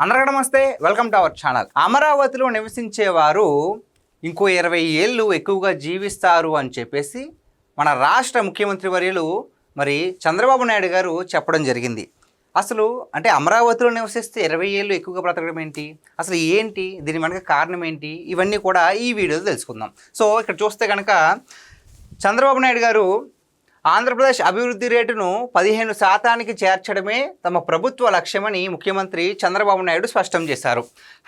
అందరికీ నమస్తే, welcome to our channel. అమరావతిలో నివసించేవారు ఇంకో 20 ఏళ్ళు ఎక్కువగా జీవిస్తారు అని చెప్పేసి మన రాష్ట్ర ముఖ్యమంత్రి వర్యులు మరి చంద్రబాబు నాయుడు గారు చెప్పడం జరిగింది. అసలు అంటే అమరావతిలో నివసిస్తే 20 ఏళ్ళు ఎక్కువగా బ్రతకడం ఏంటి, అసలు ఏంటి, దీని వెనక కారణం ఏంటి, ఇవన్నీ కూడా ఈ వీడియోలో తెలుసుకుందాం. సో ఇక్కడ చూస్తే కనుక చంద్రబాబు నాయుడు గారు ఆంధ్రప్రదేశ్ అభివృద్ధి రేటును 15% చేర్చడమే తమ ప్రభుత్వ లక్ష్యమని ముఖ్యమంత్రి చంద్రబాబు నాయుడు స్పష్టం చేశారు.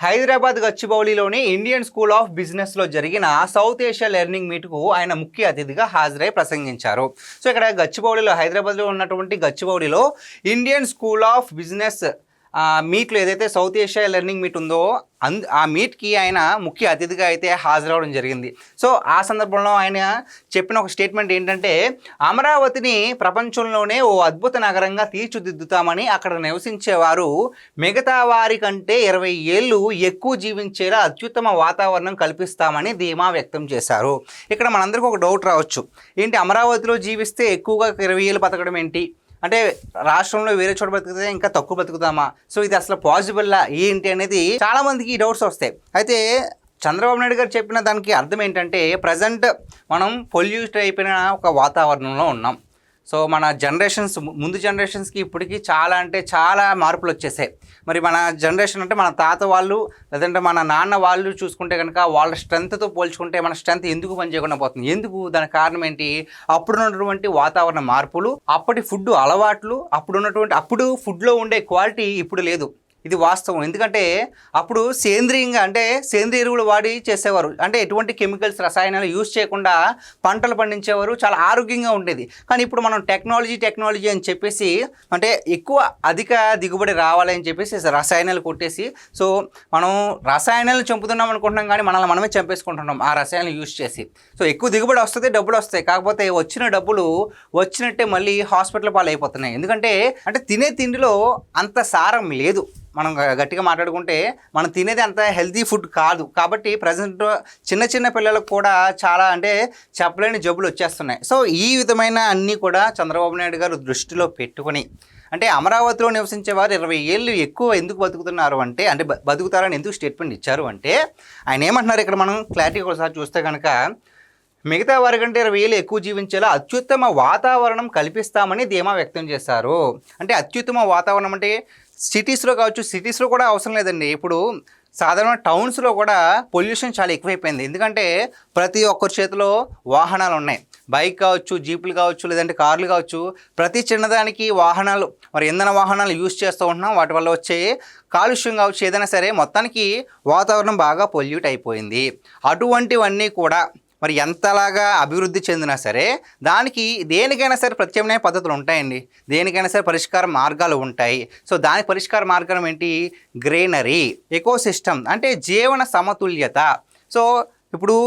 హైదరాబాద్ గచ్చిబౌలిలోని ఇండియన్ స్కూల్ ఆఫ్ బిజినెస్లో జరిగిన సౌత్ ఏషియా లెర్నింగ్ మీట్కు ఆయన ముఖ్య అతిథిగా హాజరై ప్రసంగించారు. సో ఇక్కడ గచ్చిబౌలిలో, హైదరాబాద్లో ఉన్నటువంటి గచ్చిబౌలిలో ఇండియన్ స్కూల్ ఆఫ్ బిజినెస్ మీట్లో ఏదైతే సౌత్ ఏషియా లెర్నింగ్ మీట్ ఉందో ఆ మీట్కి ఆయన ముఖ్య అతిథిగా అయితే హాజరవడం జరిగింది. సో ఆ సందర్భంలో ఆయన చెప్పిన ఒక స్టేట్మెంట్ ఏంటంటే, అమరావతిని ప్రపంచంలోనే ఓ అద్భుత నగరంగా తీర్చిదిద్దుతామని, అక్కడ నివసించేవారు మిగతా వారి కంటే 20 ఏళ్ళు ఎక్కువ జీవించేలా అత్యుత్తమ వాతావరణం కల్పిస్తామని ధీమా వ్యక్తం చేశారు. ఇక్కడ మనందరికీ ఒక డౌట్ రావచ్చు, ఏంటి అమరావతిలో జీవిస్తే ఎక్కువగా 20 ఏళ్ళు బతకడం ఏంటి, అంటే రాష్ట్రంలో వేరే చోట బతుకుతే ఇంకా తక్కువ బతుకుతామా, సో ఇది అసలు పాసిబుల్లా ఏంటి అనేది చాలా మందికి ఈ డౌట్స్ వస్తాయి. అయితే చంద్రబాబు నాయుడు గారు చెప్పిన దానికి అర్థం ఏంటంటే, ప్రజెంట్ మనం పొల్యూట్ అయిపోయిన ఒక వాతావరణంలో ఉన్నాం. సో మన ముందు జనరేషన్స్కి ఇప్పటికీ చాలా అంటే చాలా మార్పులు వచ్చేసాయి. మరి మన జనరేషన్ అంటే మన తాత వాళ్ళు లేదంటే మన నాన్న వాళ్ళు చూసుకుంటే కనుక వాళ్ళ స్ట్రెంత్తో పోల్చుకుంటే మన స్ట్రెంత్ ఎందుకు పనిచేయకుండా పోతుంది, ఎందుకు, దానికి కారణం ఏంటి, అప్పుడున్నటువంటి వాతావరణ మార్పులు, అప్పటి ఫుడ్ అలవాట్లు, అప్పుడు ఫుడ్లో ఉండే క్వాలిటీ ఇప్పుడు లేదు. ఇది వాస్తవం. ఎందుకంటే అప్పుడు సేంద్రీయంగా, అంటే సేంద్రియ ఎరువులు వాడి చేసేవారు, అంటే ఎటువంటి కెమికల్స్, రసాయనాలు యూజ్ చేయకుండా పంటలు పండించేవారు, చాలా ఆరోగ్యంగా ఉండేది. కానీ ఇప్పుడు మనం టెక్నాలజీ అని చెప్పేసి, అంటే అధిక దిగుబడి రావాలని చెప్పేసి రసాయనాలు కొట్టేసి, సో మనం రసాయనాలు చంపుతున్నాం అనుకుంటున్నాం, కానీ మనల్ని మనమే చంపేసుకుంటున్నాం ఆ రసాయనాలు యూజ్ చేసి. సో ఎక్కువ దిగుబడి వస్తుంది, డబ్బులు వస్తాయి, కాకపోతే వచ్చిన డబ్బులు వచ్చినట్టే మళ్ళీ హాస్పిటల్ పాలు అయిపోతున్నాయి. ఎందుకంటే తినే తిండిలో అంత సారం లేదు. మనం గట్టిగా మాట్లాడుకుంటే మనం తినేది అంత హెల్తీ ఫుడ్ కాదు. కాబట్టి ప్రజెంట్ చిన్న పిల్లలకు కూడా చాలా అంటే చెప్పలేని జబ్బులు వచ్చేస్తున్నాయి. సో ఈ విధమైన అన్నీ కూడా చంద్రబాబు నాయుడు గారు దృష్టిలో పెట్టుకొని, అంటే అమరావతిలో నివసించే వారు 20 ఏళ్ళు ఎక్కువ ఎందుకు బతుకుతున్నారు అంటే బతుకుతారని ఎందుకు స్టేట్మెంట్ ఇచ్చారు అంటే, ఆయన ఏమంటున్నారు ఇక్కడ మనం క్లారిటీ ఒకసారి చూస్తే కనుక, మిగతా వారి కంటే 20 ఏళ్ళు ఎక్కువ జీవించేలా అత్యుత్తమ వాతావరణం కల్పిస్తామని ధీమా వ్యక్తం చేశారు. అంటే అత్యుత్తమ వాతావరణం అంటే సిటీస్లో కావచ్చు, సిటీస్లో కూడా అవసరం లేదండి. ఇప్పుడు సాధారణ టౌన్స్లో కూడా పొల్యూషన్ చాలా ఎక్కువైపోయింది. ఎందుకంటే ప్రతి ఒక్కరి చేతిలో వాహనాలు ఉన్నాయి, బైక్ కావచ్చు, జీపులు కావచ్చు, లేదంటే కార్లు కావచ్చు. ప్రతి చిన్నదానికి వాహనాలు, మరి ఇంధన వాహనాలు యూజ్ చేస్తూ ఉంటున్నాం. వాటి వల్ల వచ్చే కాలుష్యం కావచ్చు, ఏదైనా సరే మొత్తానికి వాతావరణం బాగా పొల్యూట్ అయిపోయింది. అటువంటివన్నీ కూడా మరి ఎంతలాగా అభివృద్ధి చెందినా సరే దానికి దేనికైనా సరే ప్రత్యామ్నాయ పద్ధతులు ఉంటాయండి, దేనికైనా సరే పరిష్కార మార్గాలు ఉంటాయి. సో దాని పరిష్కార మార్గం ఏంటి, గ్రీనరీ, ఎకోసిస్టమ్, అంటే జీవన సమతుల్యత. సో ఇప్పుడు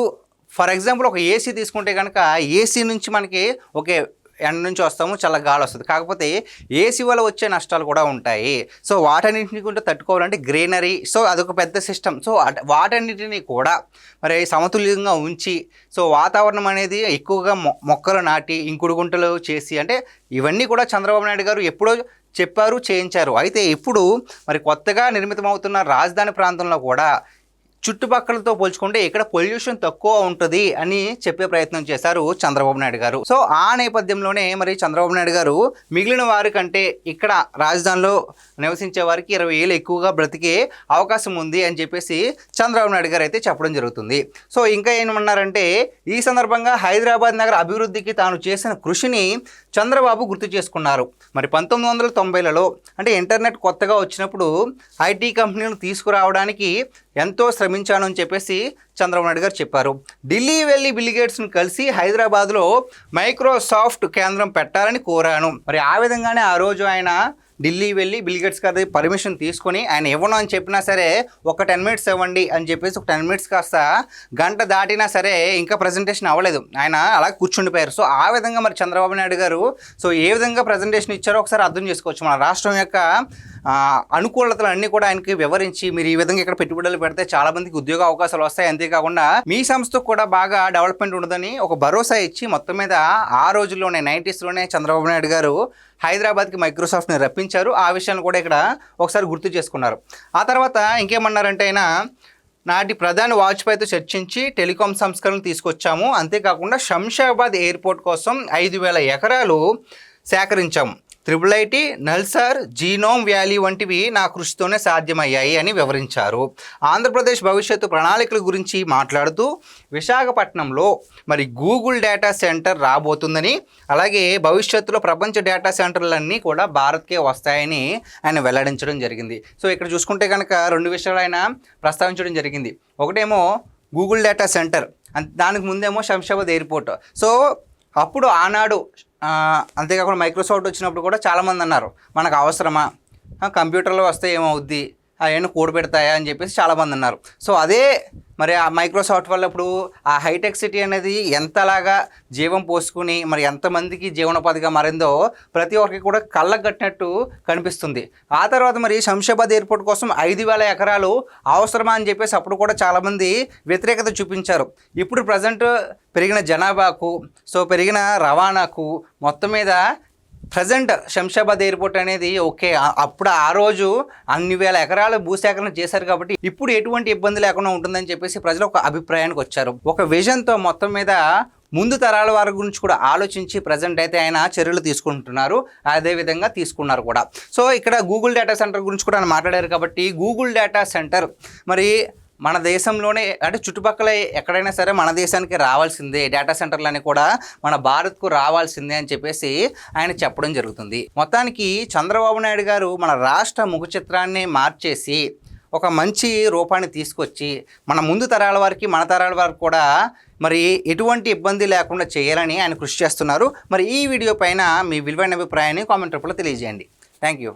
ఫర్ ఎగ్జాంపుల్ ఒక ఏసీ తీసుకుంటే కనుక, ఏసీ నుంచి మనకి ఒకే ఎండ నుంచి వస్తాము, చాలా గాలి వస్తుంది, కాకపోతే ఏసీ వల్ల వచ్చే నష్టాలు కూడా ఉంటాయి. సో వాటన్నింటినీ కూడా తట్టుకోవాలంటే గ్రీనరీ, సో అదొక పెద్ద సిస్టమ్. సో వాటన్నిటినీ కూడా మరి సమతుల్యంగా ఉంచి, సో వాతావరణం అనేది ఎక్కువగా మొక్కలు నాటి, ఇంకుడు గుంటలు చేసి, అంటే ఇవన్నీ కూడా చంద్రబాబు నాయుడు గారు ఎప్పుడో చెప్పారు, చేయించారు. అయితే ఇప్పుడు మరి కొత్తగా నిర్మితమవుతున్న రాజధాని ప్రాంతంలో కూడా చుట్టుపక్కలతో పోల్చుకుంటే ఇక్కడ పొల్యూషన్ తక్కువ ఉంటుంది అని చెప్పే ప్రయత్నం చేశారు చంద్రబాబు నాయుడు గారు. సో ఆ నేపథ్యంలోనే మరి చంద్రబాబు నాయుడు గారు మిగిలిన వారి కంటే ఇక్కడ రాజధానిలో నివసించే వారికి 20 ఏళ్ళు ఎక్కువగా బ్రతికే అవకాశం ఉంది అని చెప్పేసి చంద్రబాబు నాయుడు గారు అయితే చెప్పడం జరుగుతుంది. సో ఇంకా ఏమన్నారంటే, ఈ సందర్భంగా హైదరాబాద్ నగర అభివృద్ధికి తాను చేసిన కృషిని చంద్రబాబు గుర్తు చేసుకున్నారు. మరి 1990లలో అంటే ఇంటర్నెట్ కొత్తగా వచ్చినప్పుడు ఐటీ కంపెనీలను తీసుకురావడానికి ఎంతో శ్రమించాను అని చెప్పేసి చంద్రబాబు నాయుడు గారు చెప్పారు. ఢిల్లీ వెళ్ళి బిల్ గేట్స్ను కలిసి హైదరాబాద్లో మైక్రోసాఫ్ట్ కేంద్రం పెట్టాలని కోరాను. మరి ఆ విధంగానే ఆ రోజు ఆయన ఢిల్లీ వెళ్ళి బిల్ గేట్స్ గారి పర్మిషన్ తీసుకొని, ఆయన ఇవ్వను అని చెప్పినా సరే ఒక 10 మినిట్స్ ఇవ్వండి అని చెప్పేసి ఒక 10 మినిట్స్ కాస్త గంట దాటినా సరే ఇంకా ప్రజెంటేషన్ అవ్వలేదు, ఆయన అలా కూర్చుండిపోయారు. సో ఆ విధంగా మరి చంద్రబాబు నాయుడు గారు సో ఏ విధంగా ప్రజెంటేషన్ ఇచ్చారో ఒకసారి అర్థం చేసుకోవచ్చు. మన రాష్ట్రం యొక్క అనుకూలతలు అన్నీ కూడా ఆయనకి వివరించి మీరు ఈ విధంగా ఇక్కడ పెట్టుబడులు పెడితే చాలా మందికి ఉద్యోగ అవకాశాలు వస్తాయి, అంతేకాకుండా మీ సంస్థకు కూడా బాగా డెవలప్మెంట్ ఉండదని ఒక భరోసా ఇచ్చి మొత్తం మీద ఆ రోజుల్లోనే 90s చంద్రబాబు నాయుడు గారు హైదరాబాద్కి మైక్రోసాఫ్ట్ని రప్పించారు. ఆ విషయాన్ని కూడా ఇక్కడ ఒకసారి గుర్తు చేసుకున్నారు. ఆ తర్వాత ఇంకేమన్నారంటే ఆయన నాటి ప్రధాని వాజ్పేయితో చర్చించి టెలికాం సంస్కరణలు తీసుకొచ్చాము, అంతేకాకుండా శంషాబాద్ ఎయిర్పోర్ట్ కోసం 5,000 ఎకరాలు సేకరించాము, IIIT, నల్సార్, జీనోమ్ వ్యాలీ వంటివి నా కృషితోనే సాధ్యమయ్యాయి అని వివరించారు. ఆంధ్రప్రదేశ్ భవిష్యత్తు ప్రణాళికల గురించి మాట్లాడుతూ విశాఖపట్నంలో మరి గూగుల్ డేటా సెంటర్ రాబోతుందని, అలాగే భవిష్యత్తులో ప్రపంచ డేటా సెంటర్లన్నీ కూడా భారత్కే వస్తాయని ఆయన వెల్లడించడం జరిగింది. సో ఇక్కడ చూసుకుంటే కనుక 2 విషయాలు ఆయన ప్రస్తావించడం జరిగింది. ఒకటేమో గూగుల్ డేటా సెంటర్, దానికి ముందేమో శంషాబాద్ ఎయిర్పోర్ట్. సో అప్పుడు ఆనాడు అంతేకాకుండా మైక్రోసాఫ్ట్ వచ్చినప్పుడు కూడా చాలామంది అన్నారు మనకు అవసరమా, కంప్యూటర్లో వస్తే ఏమవుద్ది, అవన్నీ కూడబెడతాయా అని చెప్పేసి చాలామంది అన్నారు. సో అదే మరి ఆ మైక్రోసాఫ్ట్ వల్ల ఇప్పుడు ఆ హైటెక్ సిటీ అనేది ఎంతలాగా జీవం పోసుకుని మరి ఎంతమందికి జీవనోపాధిగా మారిందో ప్రతి ఒక్కరికి కూడా కళ్ళకు కట్టినట్టు కనిపిస్తుంది. ఆ తర్వాత మరి శంషాబాద్ ఎయిర్పోర్ట్ కోసం 5,000 ఎకరాలు అవసరమా అని చెప్పేసి అప్పుడు కూడా చాలామంది వ్యతిరేకత చూపించారు. ఇప్పుడు ప్రజెంట్ పెరిగిన జనాభాకు, సో పెరిగిన రవాణాకు మొత్తం మీద ప్రజెంట్ శంషాబాద్ ఎయిర్పోర్ట్ అనేది ఓకే, అప్పుడు ఆ రోజు అన్ని వేల ఎకరాలు భూసేకరణ చేశారు కాబట్టి ఇప్పుడు ఎటువంటి ఇబ్బంది లేకుండా ఉంటుందని చెప్పేసి ప్రజలు ఒక అభిప్రాయానికి వచ్చారు. ఒక విజన్తో మొత్తం మీద ముందు తరాల వారి గురించి కూడా ఆలోచించి ప్రజెంట్ అయితే ఆయన చర్యలు తీసుకుంటున్నారు, అదేవిధంగా తీసుకున్నారు కూడా. సో ఇక్కడ గూగుల్ డేటా సెంటర్ గురించి కూడా ఆయన మాట్లాడారు కాబట్టి గూగుల్ డేటా సెంటర్ మరి మన దేశంలోనే అంటే చుట్టుపక్కల ఎక్కడైనా సరే మన దేశానికి రావాల్సిందే, డేటా సెంటర్లని కూడా మన భారత్కు రావాల్సిందే అని చెప్పేసి ఆయన చెప్పడం జరుగుతుంది. మొత్తానికి చంద్రబాబు నాయుడు గారు మన రాష్ట్ర ముఖ చిత్రాన్ని మార్చేసి ఒక మంచి రూపాన్ని తీసుకొచ్చి మన ముందు తరాల వారికి మన తరాల వారికి కూడా మరి ఎటువంటి ఇబ్బంది లేకుండా చేయాలని ఆయన కృషి చేస్తున్నారు. మరి ఈ వీడియో పైన మీ విలువైన అభిప్రాయాన్ని కామెంట్ రూపంలో తెలియజేయండి. Thank you.